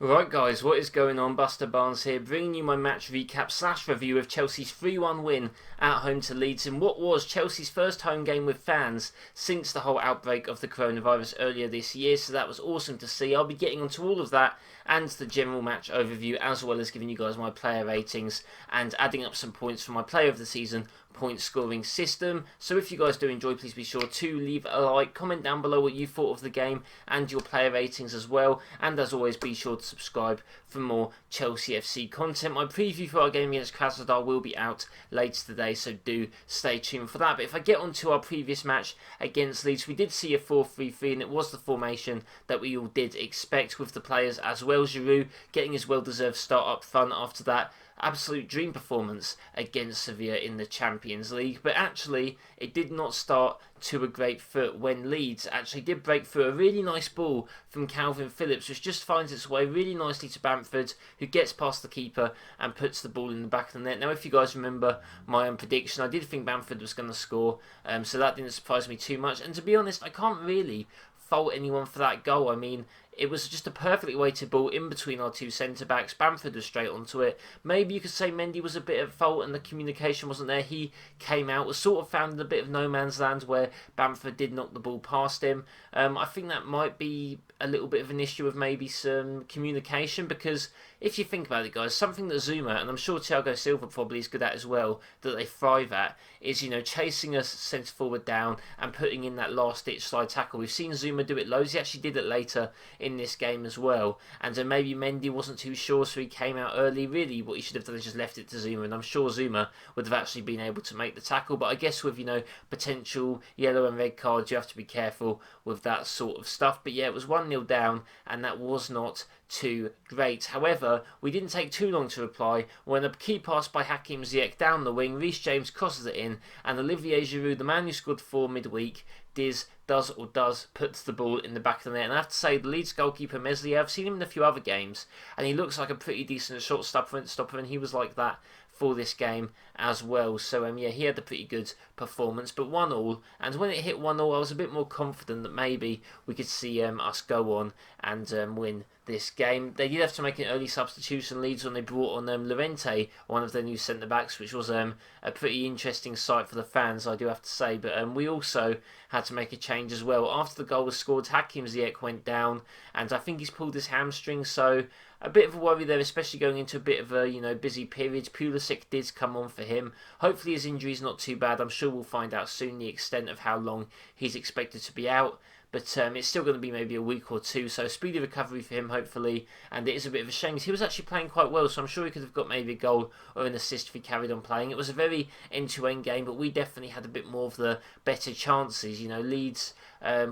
Right guys, what is going on? BusterBarnes here, bringing you my match recap / review of Chelsea's 3-1 win at home to Leeds in what was Chelsea's first home game with fans since the whole outbreak of the coronavirus earlier this year, so that was awesome to see. I'll be getting onto all of that and the general match overview, as well as giving you guys my player ratings and adding up some points for my player of the season point scoring system. So if you guys do enjoy, please be sure to leave a like, comment down below what you thought of the game and your player ratings as well, and as always be sure to subscribe for more Chelsea FC content. My preview for our game against Krasnodar will be out later today, so do stay tuned for that. But if I get onto our previous match against Leeds, we did see a 4-3-3 and it was the formation that we all did expect, with the players as well. Giroud getting his well-deserved start up front after that absolute dream performance against Sevilla in the Champions League. But actually, it did not start to a great foot when Leeds actually did break through a really nice ball from Calvin Phillips, which just finds its way really nicely to Bamford, who gets past the keeper and puts the ball in the back of the net. Now, if you guys remember my own prediction, I did think Bamford was going to score, so that didn't surprise me too much. And to be honest, I can't really fault anyone for that goal. I mean, it was just a perfectly weighted ball in between our two centre-backs. Bamford was straight onto it. Maybe you could say Mendy was a bit at fault and the communication wasn't there. He came out, was sort of found in a bit of no man's land where Bamford did knock the ball past him. I think that might be a little bit of an issue of maybe some communication, because if you think about it, guys, something that Zuma, and I'm sure Thiago Silva probably is good at as well, that they thrive at, is, chasing a centre-forward down and putting in that last-ditch slide tackle. We've seen Zuma do it loads. He actually did it later in this game as well, and maybe Mendy wasn't too sure, so he came out early. Really, what he should have done is just left it to Zuma, and I'm sure Zuma would have actually been able to make the tackle. But I guess with, potential yellow and red cards, you have to be careful with that sort of stuff. But yeah, it was 1-0 down, and that was not too great. However, we didn't take too long to reply when a key pass by Hakim Ziyech down the wing, Rhys James crosses it in, and Olivier Giroud, the man who scored for midweek, does put the ball in the back of the net. And I have to say, the Leeds goalkeeper Meslier, I've seen him in a few other games, and he looks like a pretty decent shot stopper, and he was like that for this game as well. So yeah, he had a pretty good performance, but 1-1, and when it hit 1-0, I was a bit more confident that maybe we could see us go on and win this game. They did have to make an early substitution, Leeds, when they brought on Llorente, one of their new centre-backs, which was a pretty interesting sight for the fans, I do have to say. But we also had to make a change as well. After the goal was scored, Hakim Ziyech went down, and I think he's pulled his hamstring, so a bit of a worry there, especially going into a bit of a busy period. Pulisic did come on for him. Hopefully his injury's not too bad. I'm sure we'll find out soon the extent of how long he's expected to be out. But it's still going to be maybe a week or two, so speedy recovery for him, hopefully. And it is a bit of a shame. He was actually playing quite well, so I'm sure he could have got maybe a goal or an assist if he carried on playing. It was a very end-to-end game, but we definitely had a bit more of the better chances. Leeds,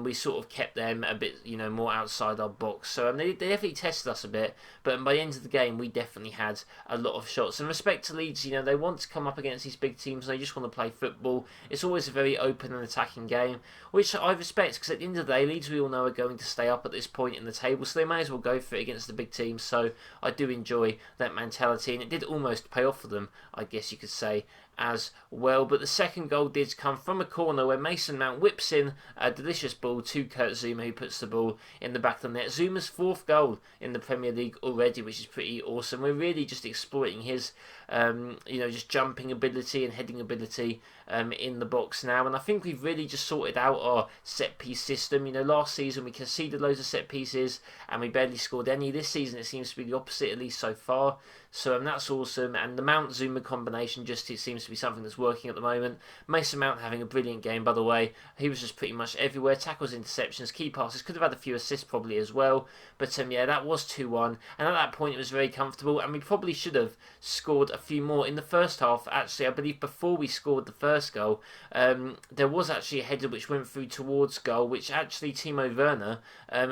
we sort of kept them a bit, more outside our box. So they definitely tested us a bit, but by the end of the game, we definitely had a lot of shots. In respect to Leeds, they want to come up against these big teams, and they just want to play football. It's always a very open and attacking game, which I respect, because at the end of the day, Leeds, we all know, are going to stay up at this point in the table, so they may as well go for it against the big teams. So I do enjoy that mentality, and it did almost pay off for them, I guess you could say, as well. But the second goal did come from a corner where Mason Mount whips in a delicious ball to Kurt Zouma, who puts the ball in the back of the net. Zuma's 4th goal in the Premier League already, which is pretty awesome. We're really just exploiting his just jumping ability and heading ability in the box now, and I think we've really just sorted out our set piece system. Last season we conceded loads of set pieces and we barely scored any. This season it seems to be the opposite, at least so far. So that's awesome, and the Mount Zuma combination it seems to be something that's working at the moment. Mason Mount having a brilliant game, by the way. He was just pretty much everywhere. Tackles, interceptions, key passes. Could have had a few assists probably as well. But yeah, that was 2-1, and at that point it was very comfortable, and we probably should have scored a few more in the first half. Actually, I believe before we scored the first goal, there was actually a header which went through towards goal, which actually Timo Werner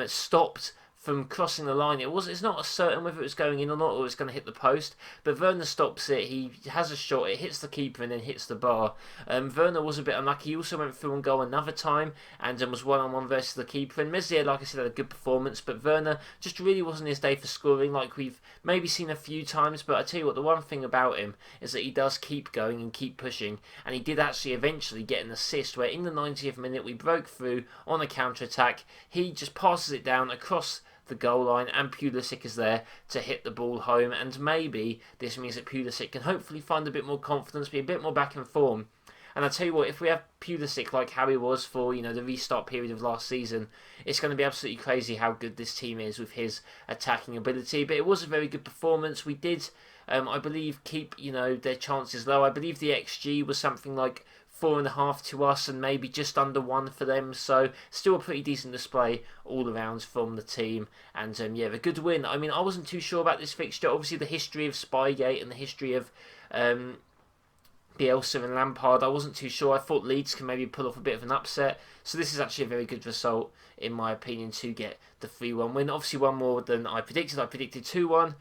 stopped from crossing the line. It's not certain whether it was going in or not, or it's going to hit the post, but Werner stops it. He has a shot, it hits the keeper and then hits the bar. Werner was a bit unlucky. He also went through and goal another time and was one-on-one versus the keeper, and Meslier, like I said, had a good performance, but Werner just really wasn't his day for scoring, like we've maybe seen a few times. But I tell you what, the one thing about him is that he does keep going and keep pushing, and he did actually eventually get an assist where in the 90th minute we broke through on a counter-attack. He just passes it down across the goal line, and Pulisic is there to hit the ball home, and maybe this means that Pulisic can hopefully find a bit more confidence, be a bit more back in form. And I tell you what, if we have Pulisic like how he was for, the restart period of last season, it's going to be absolutely crazy how good this team is with his attacking ability. But it was a very good performance. We did, I believe, keep, their chances low. I believe the XG was something like 4.5 to us and maybe just under 1 for them. So still a pretty decent display all around from the team. And a good win. I mean, I wasn't too sure about this fixture. Obviously, the history of Spygate and the history of Bielsa and Lampard, I wasn't too sure. I thought Leeds can maybe pull off a bit of an upset. So this is actually a very good result, in my opinion, to get the 3-1 win. Obviously one more than I predicted. I predicted 2-1,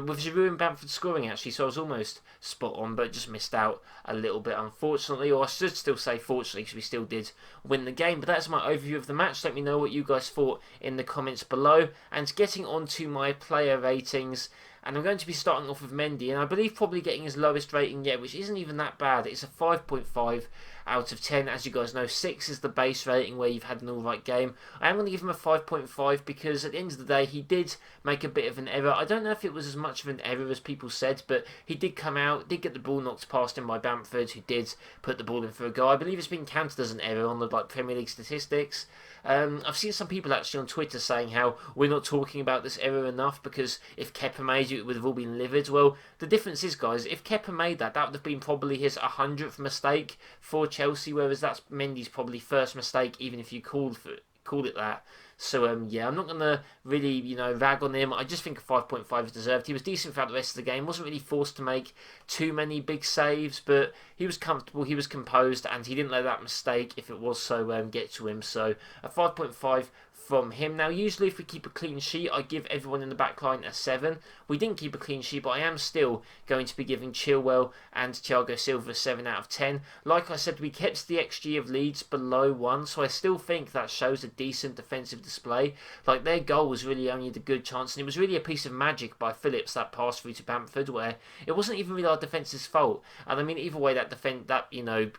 with Giroud and Bamford scoring actually, so I was almost spot on, but just missed out a little bit, unfortunately. Or I should still say fortunately, because we still did win the game. But that's my overview of the match. Let me know what you guys thought in the comments below. And getting on to my player ratings, and I'm going to be starting off with Mendy, and I believe probably getting his lowest rating yet, which isn't even that bad. It's a 5.5 out of 10. As you guys know, 6 is the base rating where you've had an alright game. I am going to give him a 5.5 because at the end of the day, he did make a bit of an error. I don't know if it was as much of an error as people said, but he did come out, did get the ball knocked past him by Bamford, who did put the ball in for a goal. I believe it's been counted as an error on the Premier League statistics. I've seen some people actually on Twitter saying how we're not talking about this error enough because if Kepa made it, it would have all been livid. Well, the difference is, guys, if Kepa made that, that would have been probably his 100th mistake for Chelsea, whereas that's Mendy's probably first mistake, even if you called it that. So, I'm not going to really, rag on him. I just think a 5.5 is deserved. He was decent throughout the rest of the game. Wasn't really forced to make too many big saves, but he was comfortable, he was composed, and he didn't let that mistake, if it was so, get to him. So, a 5.5 from him. Now, usually if we keep a clean sheet, I give everyone in the back line a 7. We didn't keep a clean sheet, but I am still going to be giving Chilwell and Thiago Silva a 7 out of 10. Like I said, we kept the XG of Leeds below 1, so I still think that shows a decent defensive display. Like, their goal was really only the good chance, and it was really a piece of magic by Phillips, that pass through to Bamford, where it wasn't even really our defence's fault. And I mean, either way, that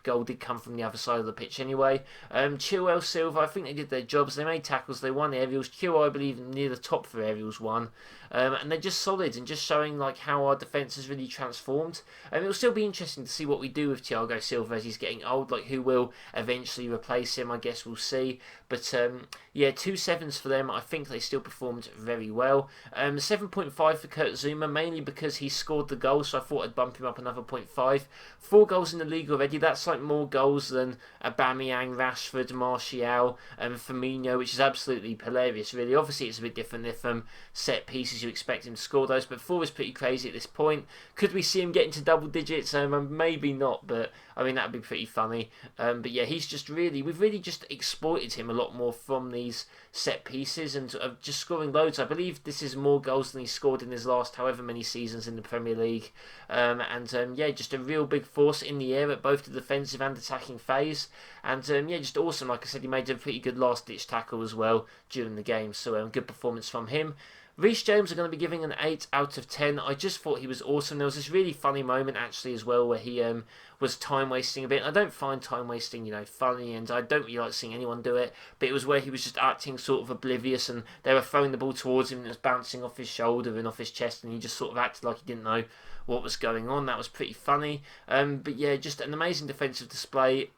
goal did come from the other side of the pitch anyway. Chilwell, Silva, I think they did their jobs. They made tackles, they won aerials. Chilwell, I believe, near the top for aerials won. And they're just solid and just showing like how our defence has really transformed. It'll still be interesting to see what we do with Thiago Silva as he's getting old, like who will eventually replace him. I guess we'll see. But 2 7s for them. I think they still performed very well. 7.5 for Kurt Zouma, mainly because he scored the goal, so I thought I'd bump him up another 0.5. 4 goals in the league already. That's like more goals than Aubameyang, Rashford, Martial, and Firmino, which is absolutely hilarious, really. Obviously, it's a bit different if set pieces you expect him to score those, but 4 is pretty crazy at this point. Could we see him get into double digits? Maybe not, but I mean, that'd be pretty funny. But yeah, we've really just exploited him a lot more from these set pieces and just scoring loads. I believe this is more goals than he scored in his last however many seasons in the Premier League. Just a real big force in the air at both the defensive and attacking phase. And just awesome. Like I said, he made a pretty good last-ditch tackle as well during the game. So good performance from him. Rhys James are going to be giving an 8 out of 10. I just thought he was awesome. There was this really funny moment actually as well where he was time wasting a bit. I don't find time wasting, funny, and I don't really like seeing anyone do it. But it was where he was just acting sort of oblivious, and they were throwing the ball towards him and it was bouncing off his shoulder and off his chest, and he just sort of acted like he didn't know what was going on. That was pretty funny. Just an amazing defensive display.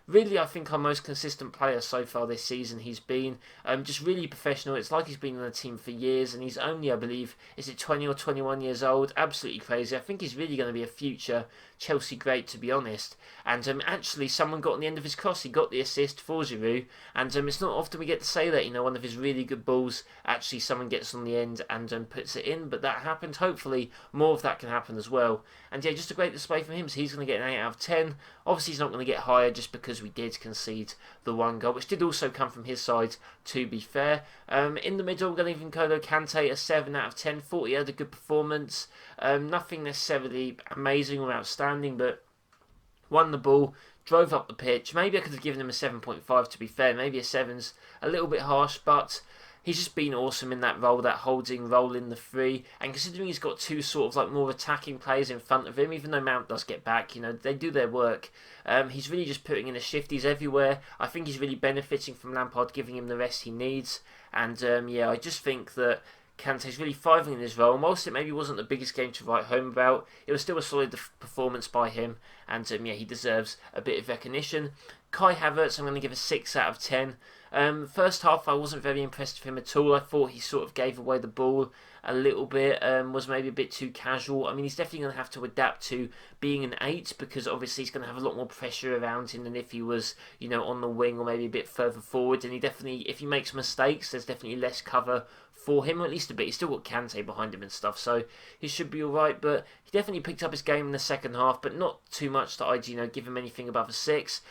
Really, I think our most consistent player so far this season he's been. Just really professional. It's like he's been on the team for years, and he's only, I believe, is it 20 or 21 years old? Absolutely crazy. I think he's really going to be a future Chelsea great, to be honest. And actually, someone got on the end of his cross. He got the assist for Giroud, and it's not often we get to say that, one of his really good balls, actually someone gets on the end and puts it in, but that happened. Hopefully, more of that can happen as well. And yeah, just a great display from him, so he's going to get an 8 out of 10. Obviously, he's not going to get higher just because we did concede the 1 goal, which did also come from his side, to be fair. In the middle, we're going to give N'Golo Kante a 7 out of 10. Thought he had a good performance. Nothing necessarily amazing or outstanding, but won the ball, drove up the pitch. Maybe I could have given him a 7.5, to be fair. Maybe a 7's a little bit harsh, but he's just been awesome in that role, that holding role in the three. And considering he's got two sort of like more attacking players in front of him, even though Mount does get back, they do their work. He's really just putting in a shift. He's everywhere. I think he's really benefiting from Lampard giving him the rest he needs. And I just think that Kante's really thriving in his role. And whilst it maybe wasn't the biggest game to write home about, it was still a solid performance by him. And he deserves a bit of recognition. Kai Havertz, I'm going to give a 6 out of 10. First half, I wasn't very impressed with him at all. I thought he sort of gave away the ball a little bit, was maybe a bit too casual. I mean, he's definitely going to have to adapt to being an 8 because obviously he's going to have a lot more pressure around him than if he was, on the wing or maybe a bit further forward. And he definitely, if he makes mistakes, there's definitely less cover for him, or at least a bit. He's still got Kante behind him and stuff, so he should be alright. But he definitely picked up his game in the second half, but not too much that I'd, give him anything above a 6.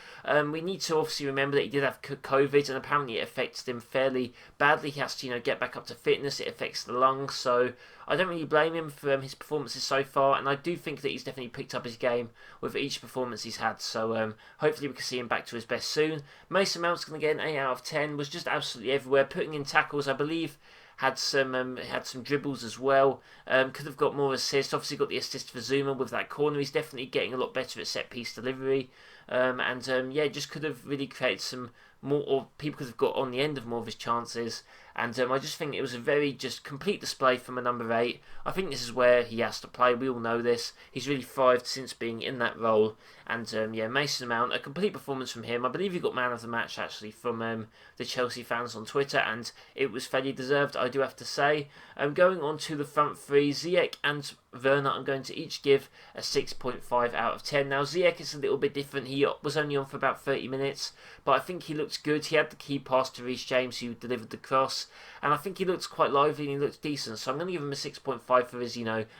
We need to obviously remember that he did have COVID, and apparently it affected him fairly badly. He has to, get back up to fitness. It affects the lungs, so I don't really blame him for his performances so far, and I do think that he's definitely picked up his game with each performance he's had, so hopefully we can see him back to his best soon. Mason Mount's going to get an 8 out of 10, was just absolutely everywhere, putting in tackles, I believe. Had some dribbles as well. Could have got more assists. Obviously got the assist for Zuma with that corner. He's definitely getting a lot better at set piece delivery. Just could have really created some more, or people could have got on the end of more of his chances. And I just think it was a very just complete display from a number 8. I think this is where he has to play. We all know this. He's really thrived since being in that role. And Mason Mount, a complete performance from him. I believe he got man of the match actually from the Chelsea fans on Twitter, and it was fairly deserved, I do have to say. Going on to the front three, Ziyech and Werner, I'm going to each give a 6.5 out of 10. Now Ziyech is a little bit different. He was only on for about 30 minutes, but I think he looked good. He had the key pass to Rhys James, who delivered the cross, and I think he looked quite lively and he looked decent. So I'm going to give him a 6.5 for his,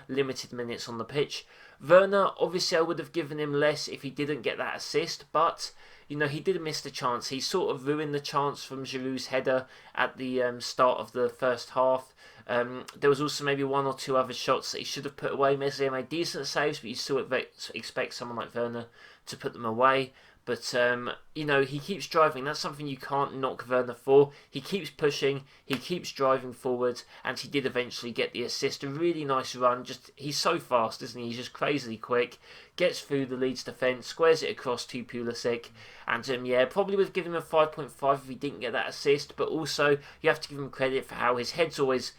limited minutes on the pitch. Werner, obviously I would have given him less if he didn't get that assist, but he did miss the chance. He sort of ruined the chance from Giroud's header at the start of the first half. There was also maybe one or two other shots that he should have put away. Meslier made decent saves, but you still expect someone like Werner to put them away. But, he keeps driving. That's something you can't knock Werner for. He keeps pushing, he keeps driving forward, and he did eventually get the assist. A really nice run. He's so fast, isn't he? He's just crazily quick. Gets through the Leeds defence, squares it across to Pulisic. And, probably would have given him a 5.5 if he didn't get that assist. But also, you have to give him credit for how his head's always,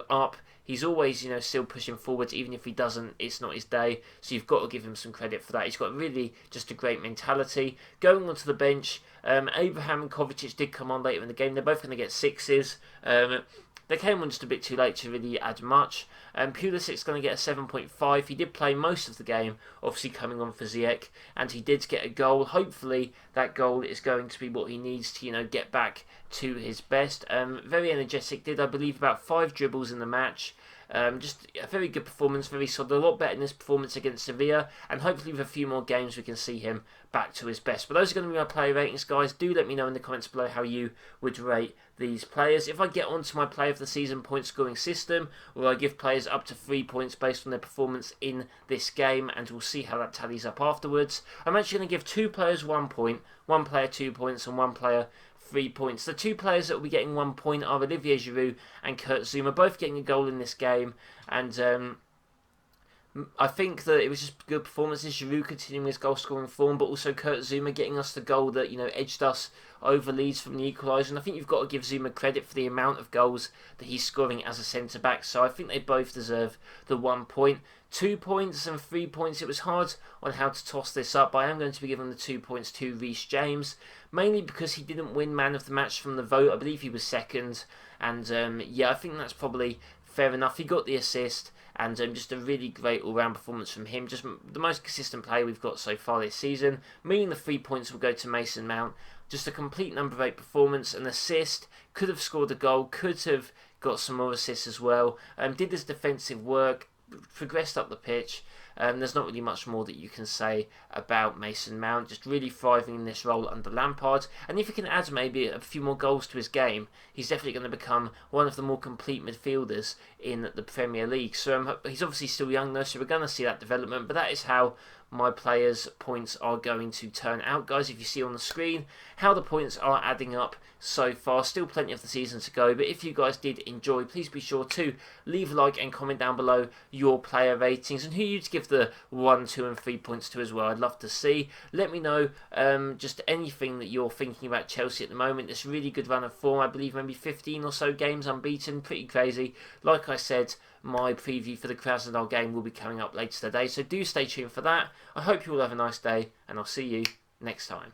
up. He's always, still pushing forwards. Even if he doesn't, it's not his day. So you've got to give him some credit for that. He's got really just a great mentality. Going onto the bench, Abraham and Kovacic did come on later in the game. They're both going to get 6s. They came on just a bit too late to really add much. Pulisic's going to get a 7.5. He did play most of the game, obviously coming on for Ziyech, and he did get a goal. Hopefully that goal is going to be what he needs to, get back to his best. Very energetic, did I believe about 5 dribbles in the match. Just a very good performance, very solid, a lot better than his performance against Sevilla, and hopefully with a few more games we can see him back to his best. But those are going to be my player ratings, guys. Do let me know in the comments below how you would rate these players. If I get onto my player of the season point scoring system, where I give players up to 3 points based on their performance in this game, and we'll see how that tallies up afterwards, I'm actually going to give 2 players 1 point, 1 player 2 points, and 1 player 3 points. The 2 players that will be getting 1 point are Olivier Giroud and Kurt Zouma, both getting a goal in this game, and I think that it was just good performances. Giroud continuing his goal scoring form, but also Kurt Zouma getting us the goal that edged us over Leeds from the equaliser. And I think you've got to give Zouma credit for the amount of goals that he's scoring as a centre back. So I think they both deserve the 1 point. 2 points and 3 points. It was hard on how to toss this up, but I am going to be giving the 2 points to Rhys James, mainly because he didn't win man of the match from the vote. I believe he was second, and I think that's probably fair enough. He got the assist, and just a really great all-round performance from him. Just the most consistent player we've got so far this season, meaning the 3 points will go to Mason Mount. Just a complete number 8 performance, an assist, could have scored a goal, could have got some more assists as well, did his defensive work, progressed up the pitch. There's not really much more that you can say about Mason Mount, just really thriving in this role under Lampard. And if he can add maybe a few more goals to his game, he's definitely going to become one of the more complete midfielders in the Premier League. So he's obviously still young though, so we're going to see that development, but that is how my players' points are going to turn out, guys. If you see on the screen how the points are adding up so far, still plenty of the season to go, but if you guys did enjoy, please be sure to leave a like and comment down below your player ratings and who you'd give the 1, 2 and 3 points to as well. I'd love to see. Let me know just anything that you're thinking about Chelsea at the moment. This really good run of form, I believe maybe 15 or so games unbeaten, pretty crazy. Like I said, my preview for the Krasnodar game will be coming up later today, so do stay tuned for that. I hope you all have a nice day, and I'll see you next time.